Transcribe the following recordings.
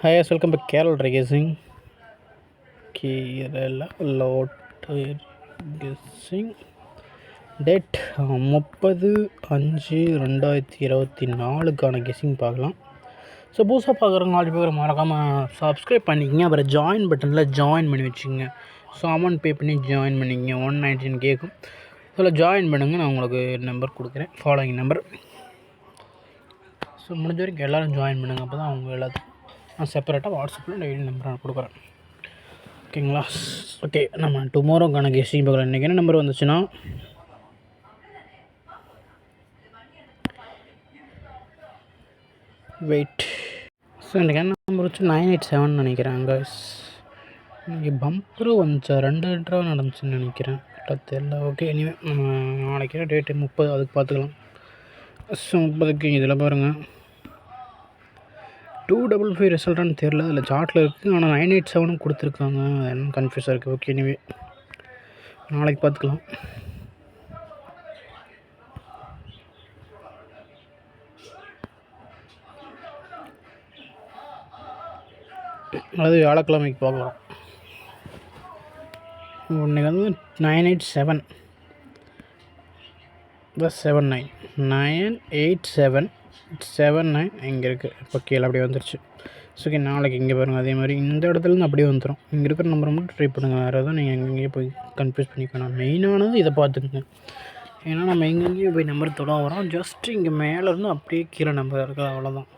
Hi guys, welcome back Carol Racing. Kerala Lottery Guessing date 30/5/2024க்கான guessing பார்க்கலாம். So புதுசாக பார்க்குறவங்க 4 பேர் மறக்காமல் சப்ஸ்கிரைப் பண்ணிக்கிங்க. அப்புறம் ஜாயின் பட்டனில் ஜாயின் பண்ணி வச்சுங்க. ஸோ அமௌண்ட் பே பண்ணி ஜாயின் பண்ணிக்கிங்க. 119 கேட்கும். அதில் ஜாயின் பண்ணுங்கள். நான் உங்களுக்கு நம்பர் கொடுக்குறேன், ஃபாலோயிங் நம்பர். ஸோ முடிஞ்ச வரைக்கும் எல்லோரும் ஜாயின் பண்ணுங்கள். அப்போ தான் அவங்க எல்லாத்துக்கும் நான் செப்பரேட்டாக வாட்ஸ்அப்பில் டெய்லி நம்பர் நான் கொடுக்குறேன். ஓகேங்களா? ஓகே, நம்ம டுமாரோக்கான கெஸ்ஸிங் பார்க்கலாம். இன்றைக்கி என்ன நம்பர் வந்துச்சுன்னா வெயிட். ஸோ இன்றைக்கி என்ன நம்பர் வச்சு 987 நினைக்கிறேன். கைஸ் இன்றைக்கி பம்பரும் வந்துச்சா 2 ட்ரா நடந்துச்சுன்னு நினைக்கிறேன். தெரியல. ஓகே, இனிமே நம்ம நாளைக்கு டேட்டு 30, அதுக்கு பார்த்துக்கலாம். ஸோ 30க்கு இதில் பாருங்கள் 255 ரிசல்ட்டானு தெரில. அதில் சார்ட்டில் இருக்குது, ஆனால் 987 கொடுத்துருக்காங்க. என்ன கன்ஃபியூஸாக இருக்குது. ஓகே, எனிவே நாளைக்கு பார்த்துக்கலாம். அது வியாழக்கிழமைக்கு பார்க்கலாம். இன்றைக்கி வந்து 987 + 79 987 இங்கே இருக்குது. இப்போ கீழே அப்படியே வந்துருச்சு. ஸோ ஓகே, நாளைக்கு இங்கே பாருங்கள். அதே மாதிரி இந்த இடத்துலேருந்து அப்படியே வந்துடும். இங்கே இருக்கிற நம்பரை மட்டும் ட்ரை பண்ணுங்கள். வேறு எதுவும் நீங்கள் எங்கேயே போய் கன்ஃபியூஸ் பண்ணிக்கணும். மெயினானது இதை பார்த்துக்குங்க. ஏன்னா நம்ம எங்கெங்கேயும் போய் நம்பர் தொட வரோம். ஜஸ்ட்டு இங்கே மேலேருந்து அப்படியே கீழே நம்பர் இருக்குது, அவ்வளோதான்.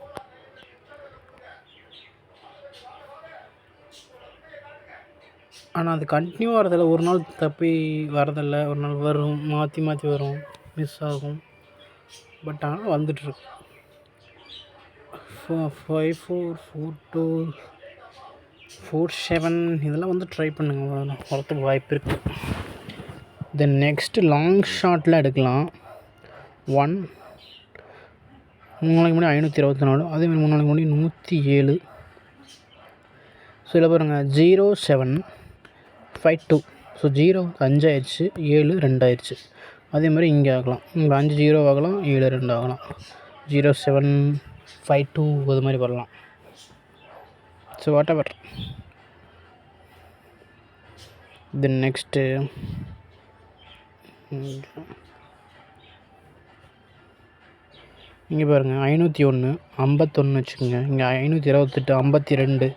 ஆனால் அது கண்டினியூ வரதில்லை. ஒரு நாள் தப்பி வரதில்லை, ஒரு நாள் வரும், மாற்றி மாற்றி வரும், மிஸ் ஆகும். பட் ஆனால் வந்துட்டுருக்கு. 544247 இதெல்லாம் வந்து ட்ரை பண்ணுங்கள். வரத்துக்கு வாய்ப்பு இருக்குது. தென் நெக்ஸ்ட்டு லாங் ஷாட்டில் எடுக்கலாம். 1 3 நாளைக்கு முன்னாடி 524, அதேமாதிரி 3 நாளைக்கு முன்னாடி 107. ஸோ இதில் பாருங்கள் 0752. ஸோ 0 5 ஆயிடுச்சு, 7 2 ஆயிடுச்சு. அதே மாதிரி இங்கே ஆகலாம். இங்கே 5 0 ஆகலாம், 7 2 ஆகலாம். 0752 அது மாதிரி வரலாம். So what ever. Then next இங்கே பாருங்கள் 501 51 வச்சுக்கோங்க. இங்கே 528 52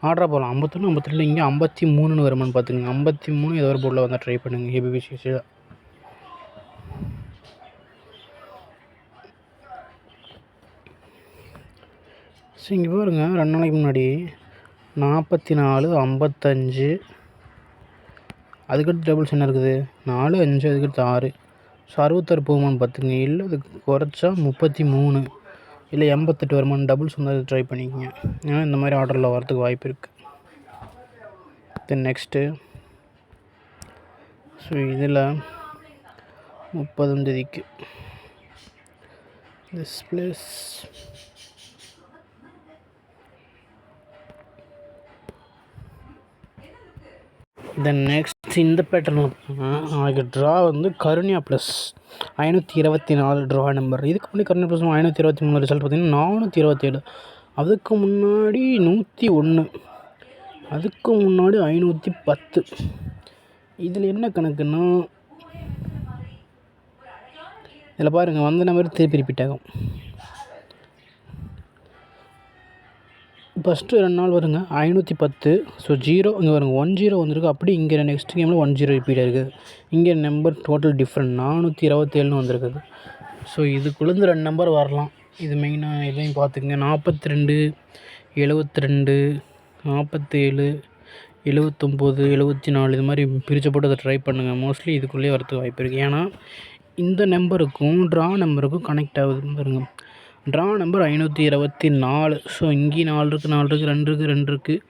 ஆர்டராக போகலாம். 51 52. இங்கே 53ன்னு வருமானு பார்த்துக்கோங்க. 53 ஏதோ ஒரு போர்டில் வந்தால் ட்ரை பண்ணுங்கள். ஏபிபிசிசி தான். ஸோ இங்கே பாருங்கள் 2 நாளைக்கு முன்னாடி 44 55, அதுக்கடுத்து டபுள்ஸ் என்ன இருக்குது 4 5, அதுக்கடுத்து 6. ஸோ 66 போகுமான்னு பார்த்துங்க. இல்லை அது குறைச்சா 33, இல்லை 88 வருமானு டபுள்ஸ் வந்து ட்ரை பண்ணிக்கோங்க. ஏன்னா இந்த மாதிரி ஆர்டரில் வரதுக்கு வாய்ப்பு இருக்குது. தென் நெக்ஸ்ட்டு ஸோ இதில் 30 திஸ் ப்ளஸ் தென் நெக்ஸ்ட் இந்த பேட்டர்னில் நாளைக்கு ட்ரா வந்து கருணியா ப்ளஸ் 524 ட்ரா நம்பர். இதுக்கு முன்னாடி கருணியா ப்ளஸ் 523 ரிசல்ட் பார்த்திங்கன்னா 427. அதுக்கு முன்னாடி 101, அதுக்கு முன்னாடி 510. இதில் என்ன கணக்குன்னா இதில் பாருங்கள் வந்த நம்பர் திருப்பி ரிப்பீட் ஆகும். ஃபஸ்ட்டு 2 நாள் வருங்க 510. ஸோ 0 இங்கே வருங்க 10 வந்திருக்கு. அப்படி இங்கே நெக்ஸ்ட் கேமில் 10 ரிப்பீட் ஆகிருக்குது. இங்கே நம்பர் டோட்டல் டிஃப்ரெண்ட் 427 வந்திருக்குது. ஸோ இதுக்குள்ளேருந்து 2 நம்பர் வரலாம். இது மெயினாக எதையும் பார்த்துக்குங்க. 42 72 47 79 74 இது மாதிரி பிரித்து போட்டு அதை ட்ரை பண்ணுங்கள். மோஸ்ட்லி இதுக்குள்ளேயே வரதுக்கு வாய்ப்பு இருக்குது. ஏன்னா இந்த நம்பருக்கும் ட்ரா நம்பருக்கும் கனெக்ட் ஆகுது பாருங்க. Draw number 524. ஸோ இங்கேயும் 4 இருக்குது, 4 இருக்குது, 2 இருக்குது, 2 இருக்குது.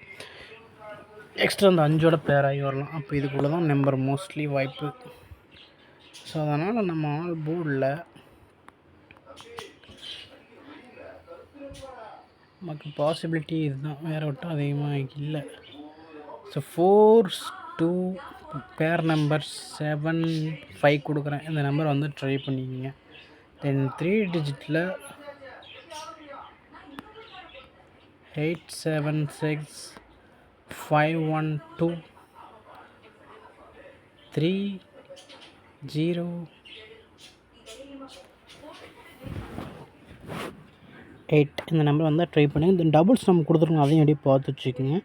எக்ஸ்ட்ரா அந்த 5ஓட பேர் ஆகி வரலாம். அப்போ இதுக்குள்ளே தான் நம்பர் மோஸ்ட்லி வாய்ப்பு. ஸோ அதனால் நம்ம ஆல் போர்டில் நமக்கு பாசிபிலிட்டி இதுதான், வேறு விட்டால் அதிகமாக இல்லை. ஸோ 4 2 பேர் நம்பர் 7 5 கொடுக்குறேன். இந்த நம்பர் வந்து ட்ரை பண்ணிக்கோங்க. தென் 3 டிஜிட்டில் 8 இந்த நம்பர் வந்தால் ட்ரை பண்ணுங்கள். இந்த டபுள்ஸ் நம்ம கொடுத்துருக்கோம், அதையும் அப்படியே பார்த்து வச்சுக்கோங்க.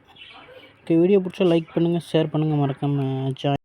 ஓகே, வீடியோ பிடிச்சா லைக் பண்ணுங்கள், ஷேர் பண்ணுங்கள், மறக்காமல் ஜாயின்